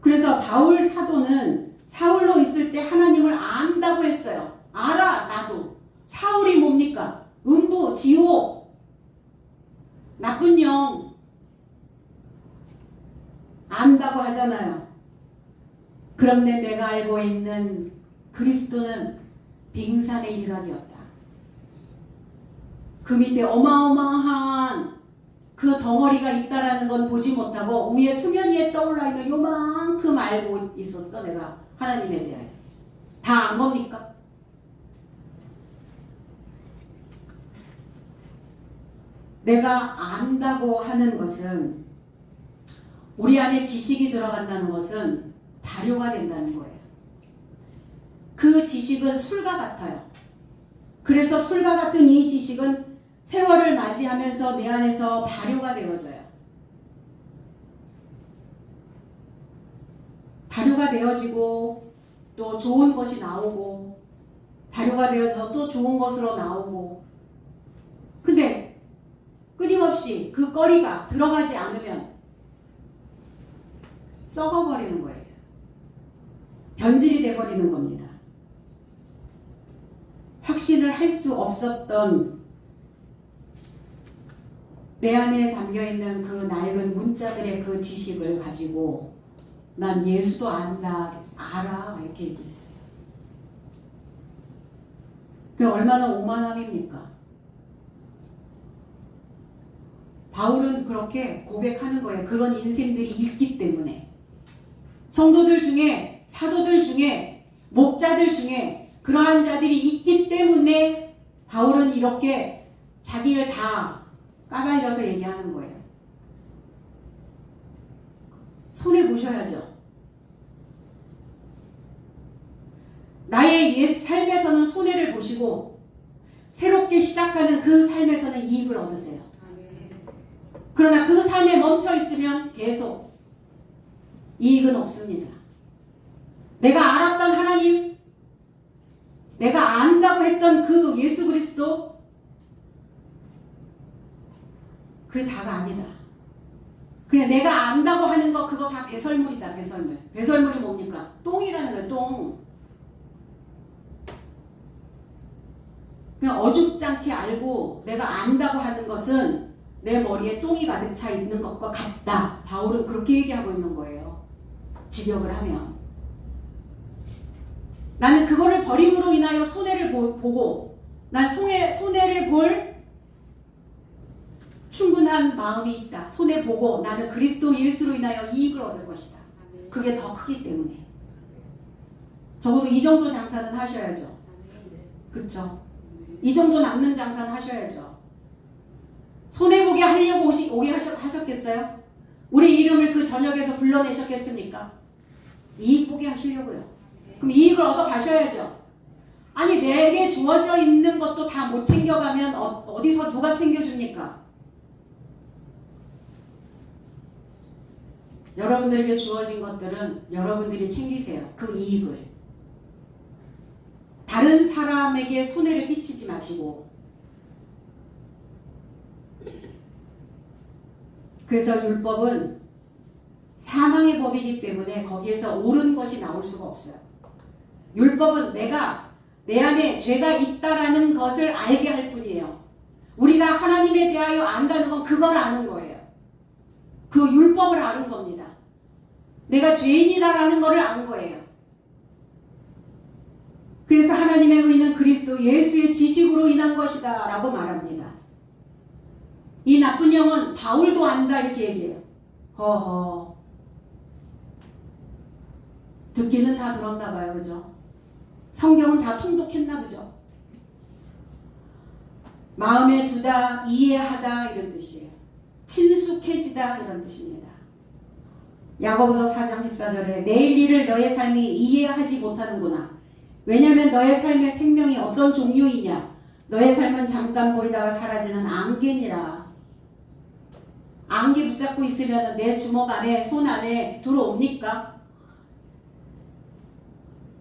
그래서 바울 사도는 사울로 있을 때 하나님을 안다고 했어요. 알아 나도. 사울이 뭡니까? 음부, 지옥, 나쁜 영 안다고 하잖아요. 그런데 내가 알고 있는 그리스도는 빙산의 일각이었다. 그 밑에 어마어마한 그 덩어리가 있다라는 건 보지 못하고 위에 수면 위에 떠올라 있는 요만큼 알고 있었어. 내가 하나님에 대하여. 다 안 겁니까? 내가 안다고 하는 것은, 우리 안에 지식이 들어간다는 것은 발효가 된다는 거예요. 그 지식은 술과 같아요. 그래서 술과 같은 이 지식은 세월을 맞이하면서 내 안에서 발효가 되어져요. 발효가 되어지고 또 좋은 것이 나오고 발효가 되어져서 또 좋은 것으로 나오고. 근데 끊임없이 그 거리가 들어가지 않으면 썩어버리는 거예요. 변질이 돼버리는 겁니다. 확신을 할 수 없었던 내 안에 담겨있는 그 낡은 문자들의 그 지식을 가지고 난 예수도 안다, 알아 이렇게 얘기했어요. 그게 얼마나 오만함입니까? 바울은 그렇게 고백하는 거예요. 그런 인생들이 있기 때문에. 성도들 중에, 사도들 중에, 목자들 중에 그러한 자들이 있기 때문에 바울은 이렇게 자기를 다 까발려서 얘기하는 거예요. 손해보셔야죠. 나의 옛 삶에서는 손해를 보시고 새롭게 시작하는 그 삶에서는 이익을 얻으세요. 그러나 그 삶에 멈춰 있으면 계속 이익은 없습니다. 내가 알았던 하나님, 내가 안다고 했던 그 예수 그리스도, 그게 다가 아니다. 그냥 내가 안다고 하는 거 그거 다 배설물이다. 배설물. 배설물이 뭡니까? 똥이라는 거예요. 똥. 그냥 어줍잖게 알고 내가 안다고 하는 것은 내 머리에 똥이 가득 차 있는 것과 같다. 바울은 그렇게 얘기하고 있는 거예요. 직역을 하면. 나는 그거를 버림으로 인하여 손해를 보고 난 손해를 볼 충분한 마음이 있다. 손해보고 나는 그리스도 예수로 인하여 이익을 얻을 것이다. 그게 더 크기 때문에. 적어도 이 정도 장사는 하셔야죠. 그렇죠? 이 정도 남는 장사는 하셔야죠. 손해보게 하려고 오게 하셨겠어요? 우리 이름을 그 저녁에서 불러내셨겠습니까? 이익 보게 하시려고요. 그럼 이익을 얻어 가셔야죠. 아니 내게 주어져 있는 것도 다 못 챙겨가면 어디서 누가 챙겨줍니까? 여러분들에게 주어진 것들은 여러분들이 챙기세요. 그 이익을. 다른 사람에게 손해를 끼치지 마시고. 그래서 율법은 사망의 법이기 때문에 거기에서 옳은 것이 나올 수가 없어요. 율법은 내가 내 안에 죄가 있다라는 것을 알게 할 뿐이에요. 우리가 하나님에 대하여 안다는 건 그걸 아는 거예요. 그 율법을 아는 겁니다. 내가 죄인이다라는 것을 안 거예요. 그래서 하나님의 의는 그리스도 예수의 지식으로 인한 것이다 라고 말합니다. 이 나쁜 영은 바울도 안다 이렇게 얘기해요. 허허. 듣기는 다 들었나 봐요. 그죠? 성경은 다 통독했나 보죠? 마음에 두다, 이해하다 이런 뜻이에요. 친숙해지다 이런 뜻입니다. 야고보서 4장 14절에 내일 일을 너의 삶이 이해하지 못하는구나. 왜냐하면 너의 삶의 생명이 어떤 종류이냐. 너의 삶은 잠깐 보이다가 사라지는 안개니라. 안개 붙잡고 있으면 내 주먹 안에 손 안에 들어옵니까?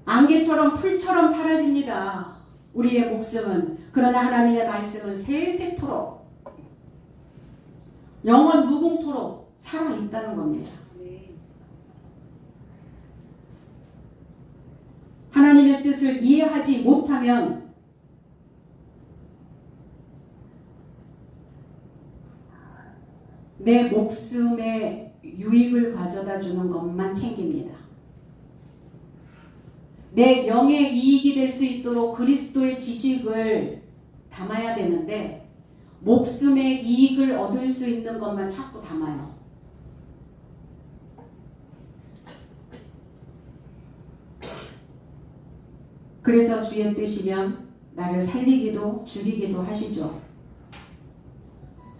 안개처럼 풀처럼 사라집니다. 우리의 목숨은. 그러나 하나님의 말씀은 세세토록 영원 무궁토록 살아있다는 겁니다. 하나님의 뜻을 이해하지 못하면 내 목숨에 유익을 가져다 주는 것만 챙깁니다. 내 영의 이익이 될 수 있도록 그리스도의 지식을 담아야 되는데 목숨의 이익을 얻을 수 있는 것만 자꾸 담아요. 그래서 주의 뜻이면 나를 살리기도 죽이기도 하시죠.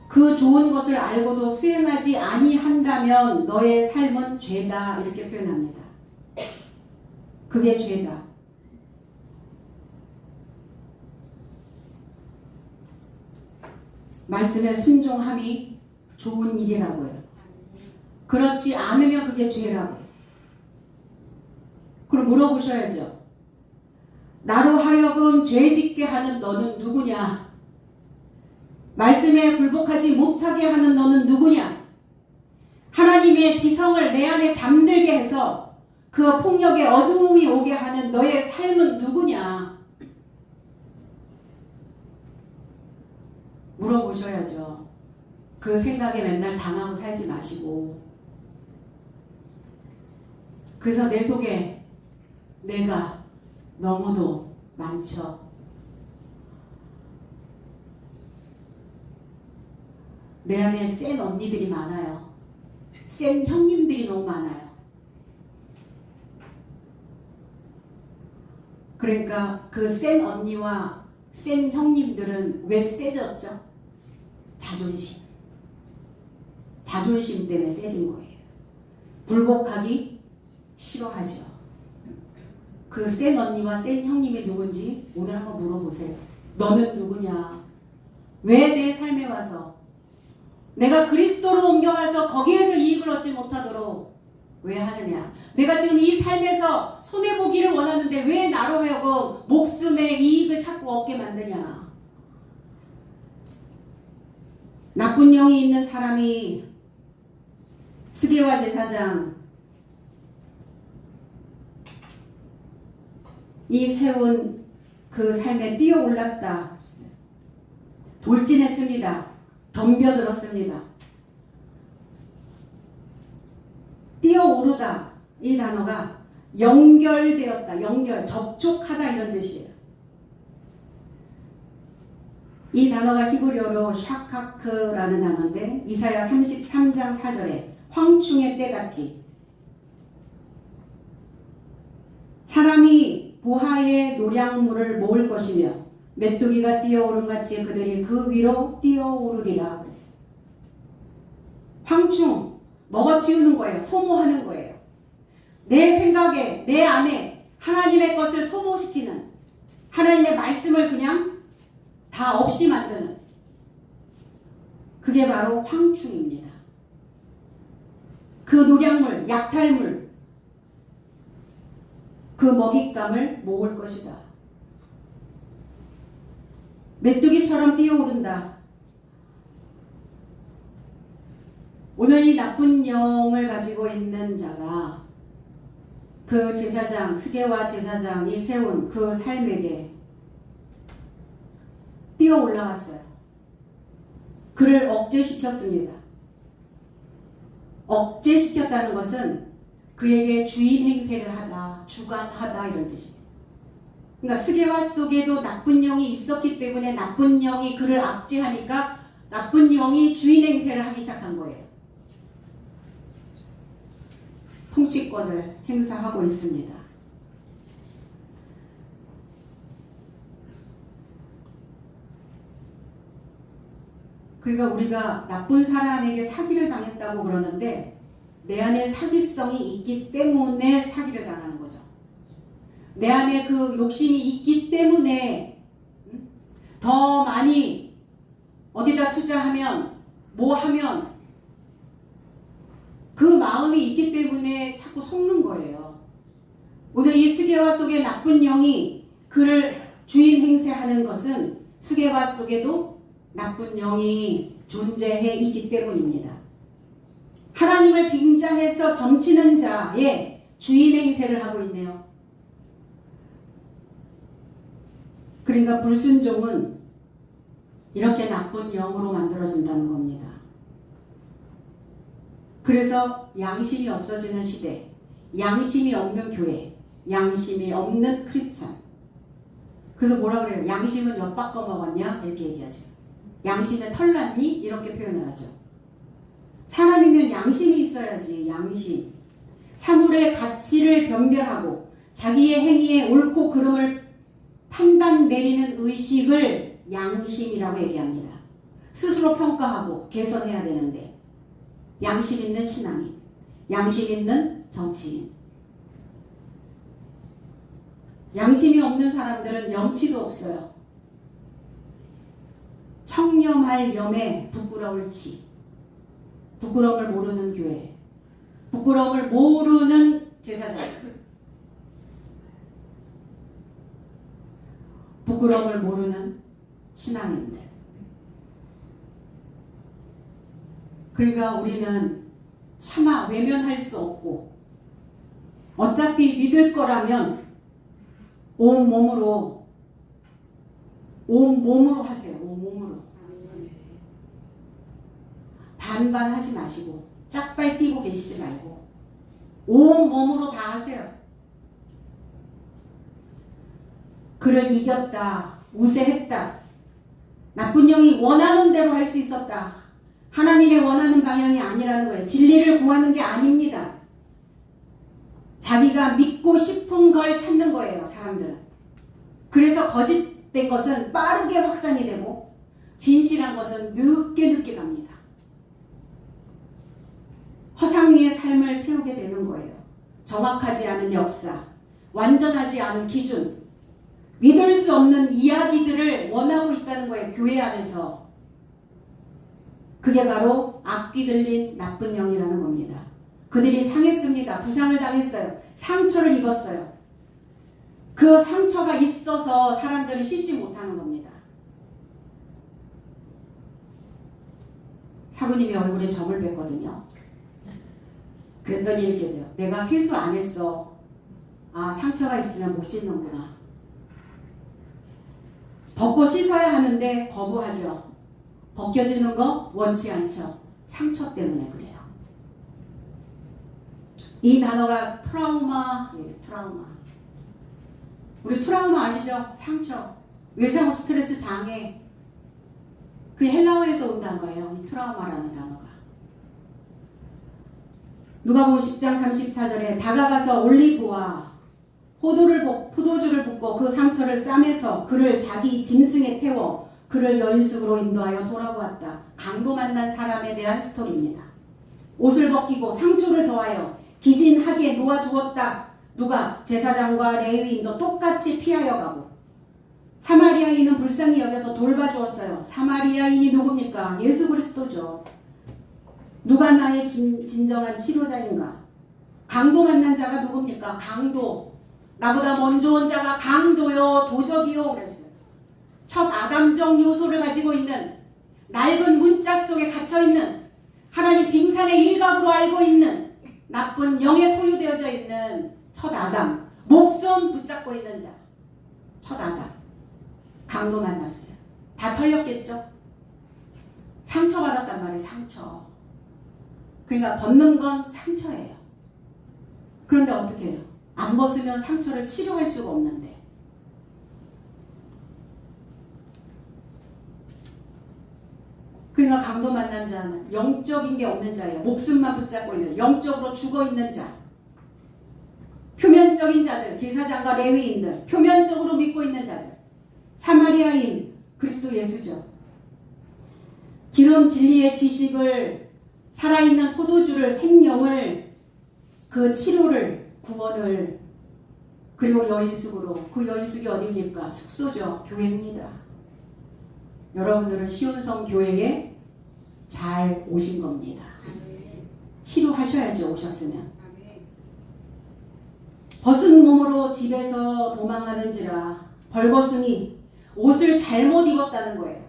그 좋은 것을 알고도 수행하지 아니한다면 너의 삶은 죄다 이렇게 표현합니다. 그게 죄다. 말씀에 순종함이 좋은 일이라고요. 그렇지 않으면 그게 죄라고요. 그럼 물어보셔야죠. 나로 하여금 죄짓게 하는 너는 누구냐? 말씀에 굴복하지 못하게 하는 너는 누구냐? 하나님의 지성을 내 안에 잠들게 해서 그 폭력의 어두움이 오게 하는 너의 삶은 누구냐? 물어보셔야죠. 그 생각에 맨날 당하고 살지 마시고. 그래서 내 속에 내가 너무도 많죠. 내 안에 센 언니들이 많아요. 센 형님들이 너무 많아요. 그러니까 그 센 언니와 센 형님들은 왜 세졌죠? 자존심. 자존심 때문에 세진 거예요. 굴복하기 싫어하죠. 그 센 언니와 센 형님이 누군지 오늘 한번 물어보세요. 너는 누구냐? 왜 내 삶에 와서 내가 그리스도로 옮겨와서 거기에서 이익을 얻지 못하도록 왜 하느냐? 내가 지금 이 삶에서 손해보기를 원하는데 왜 나로 하여금 목숨의 이익을 자꾸 얻게 만드냐? 나쁜 영이 있는 사람이 스게와 제사장 이 세운 그 삶에 뛰어올랐다. 돌진했습니다. 덤벼들었습니다. 뛰어오르다 이 단어가 연결되었다. 연결, 접촉하다 이런 뜻이에요. 이 단어가 히브리어로 샤카크라는 단어인데 이사야 33장 4절에 황충의 때같이 사람이 보하의 노량물을 모을 것이며 메뚜기가 뛰어오른 같이 그들이 그 위로 뛰어오르리라 그랬어요. 황충 먹어치우는 거예요. 소모하는 거예요. 내 생각에 내 안에 하나님의 것을 소모시키는 하나님의 말씀을 그냥 다 없이 만드는 그게 바로 황충입니다. 그 노량물, 약탈물 그 먹잇감을 모을 것이다. 메뚜기처럼 뛰어오른다. 오늘 이 나쁜 영을 가지고 있는 자가 그 제사장, 스게와 제사장이 세운 그 삶에게 뛰어 올라왔어요. 그를 억제시켰습니다. 억제시켰다는 것은 그에게 주인 행세를 하다, 주관하다 이런 뜻이에요. 그러니까 스게와 속에도 나쁜 영이 있었기 때문에 나쁜 영이 그를 압제하니까 나쁜 영이 주인 행세를 하기 시작한 거예요. 통치권을 행사하고 있습니다. 그러니까 우리가 나쁜 사람에게 사기를 당했다고 그러는데 내 안에 사기성이 있기 때문에 사기를 당하는 거죠. 내 안에 그 욕심이 있기 때문에 더 많이 어디다 투자하면 뭐 하면 그 마음이 있기 때문에 자꾸 속는 거예요. 오늘 이 스게와 속의 나쁜 영이 그를 주인 행세하는 것은 스게와 속에도 나쁜 영이 존재해 있기 때문입니다. 하나님을 빙자해서 점치는 자의 주인 행세를 하고 있네요. 그러니까 불순종은 이렇게 나쁜 영으로 만들어진다는 겁니다. 그래서 양심이 없어지는 시대, 양심이 없는 교회, 양심이 없는 크리스찬. 그래서 뭐라 그래요? 양심은 엿바꿔 먹었냐? 이렇게 얘기하죠. 양심에 털났니? 이렇게 표현을 하죠. 사람이면 양심이 있어야지. 양심. 사물의 가치를 변별하고 자기의 행위의 옳고 그름을 판단 내리는 의식을 양심이라고 얘기합니다. 스스로 평가하고 개선해야 되는데 양심 있는 신앙인, 양심 있는 정치인. 양심이 없는 사람들은 염치도 없어요. 청렴할 염에 부끄러울 치. 부끄러움을 모르는 교회, 부끄러움을 모르는 제사장, 부끄러움을 모르는 신앙인들. 그러니까 우리는 차마 외면할 수 없고 어차피 믿을 거라면 온 몸으로 하세요. 온 몸으로. 반반 하지 마시고 짝발 뛰고 계시지 말고 온 몸으로 다 하세요. 그를 이겼다. 우세했다. 나쁜 영이 원하는 대로 할 수 있었다. 하나님의 원하는 방향이 아니라는 거예요. 진리를 구하는 게 아닙니다. 자기가 믿고 싶은 걸 찾는 거예요. 사람들은. 그래서 거짓된 것은 빠르게 확산이 되고 진실한 것은 늦게 갑니다. 허상 위에 삶을 세우게 되는 거예요. 정확하지 않은 역사, 완전하지 않은 기준. 믿을 수 없는 이야기들을 원하고 있다는 거예요. 교회 안에서. 그게 바로 앞뒤 들린 나쁜 영이라는 겁니다. 그들이 상했습니다. 부상을 당했어요. 상처를 입었어요. 그 상처가 있어서 사람들은 씻지 못하는 겁니다. 사부님이 얼굴에 점을 뺐거든요. 그랬더니 이렇게 해서요. 내가 세수 안 했어. 아, 상처가 있으면 못 씻는구나. 벗고 씻어야 하는데 거부하죠. 벗겨지는 거 원치 않죠. 상처 때문에 그래요. 이 단어가 트라우마, 트라우마. 우리 트라우마 아시죠? 상처. 외상후 스트레스 장애. 그게 헬라어에서 온 단어예요. 이 트라우마라는 단어가. 누가복음 10장 34절에 다가가서 올리브와 포도주를 붓고 그 상처를 싸매서 그를 자기 짐승에 태워 그를 여인숙으로 인도하여 돌아보았다. 강도 만난 사람에 대한 스토리입니다. 옷을 벗기고 상처를 더하여 기진하게 놓아두었다. 누가? 제사장과 레위인도 똑같이 피하여 가고 사마리아인은 불쌍히 여겨서 돌봐주었어요. 사마리아인이 누굽니까? 예수 그리스도죠. 누가 나의 진정한 치료자인가? 강도 만난 자가 누굽니까? 강도. 나보다 먼저 온 자가 강도요, 도적이요 그랬어요. 첫 아담적 요소를 가지고 있는 낡은 문자 속에 갇혀있는 하나님 빙산의 일각으로 알고 있는 나쁜 영에 소유되어져 있는 첫 아담, 목숨 붙잡고 있는 자, 첫 아담 강도 만났어요. 다 털렸겠죠? 상처받았단 말이에요. 상처. 그러니까 벗는 건 상처예요. 그런데 어떻게 해요? 안 벗으면 상처를 치료할 수가 없는데. 그러니까 강도 만난 자는 영적인 게 없는 자예요. 목숨만 붙잡고 있는, 영적으로 죽어있는 자. 표면적인 자들, 제사장과 레위인들, 표면적으로 믿고 있는 자들. 사마리아인, 그리스도 예수죠. 기름 진리의 지식을, 살아있는 포도주를, 생명을, 그 치료를, 구원을, 그리고 여인숙으로, 그 여인숙이 어디입니까? 숙소죠. 교회입니다. 여러분들은 시온성 교회에 잘 오신 겁니다. 치료하셔야죠. 오셨으면. 벗은 몸으로 집에서 도망하는지라. 벌거숭이 옷을 잘못 입었다는 거예요.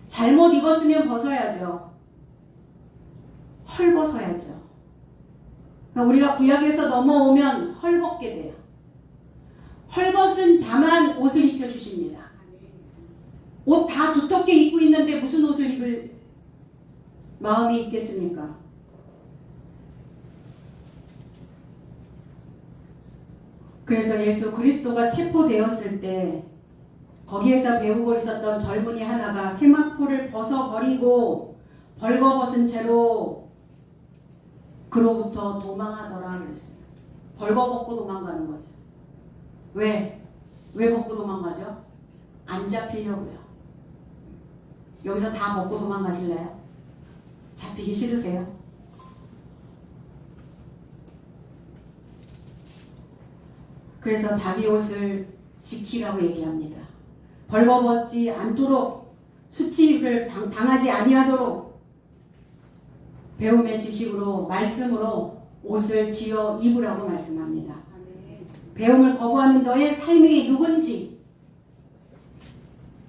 잘못 입었으면 벗어야죠. 헐벗어야죠. 그러니까 우리가 구약에서 넘어오면 헐벗게 돼요. 헐벗은 자만 옷을 입혀주십니다. 옷 다 두텁게 입고 있는데 무슨 옷을 입을 마음이 있겠습니까? 그래서 예수 그리스도가 체포되었을 때 거기에서 배우고 있었던 젊은이 하나가 세마포를 벗어버리고 벌거벗은 채로 그로부터 도망하더라 그랬어요. 벌거벗고 도망가는 거죠. 왜? 왜 벗고 도망가죠? 안 잡히려고요. 여기서 다 벗고 도망가실래요? 잡히기 싫으세요? 그래서 자기 옷을 지키라고 얘기합니다. 벌거벗지 않도록, 수치를 당하지 아니하도록 배움의 지식으로, 말씀으로 옷을 지어 입으라고 말씀합니다. 배움을 거부하는 너의 삶이 누군지,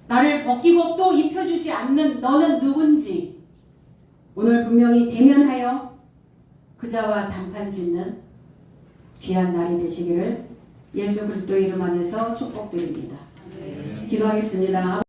나를 벗기고 또 입혀주지 않는 너는 누군지 오늘 분명히 대면하여 그자와 단판 짓는 귀한 날이 되시기를 예수 그리스도의 이름 안에서 축복드립니다. 기도하겠습니다.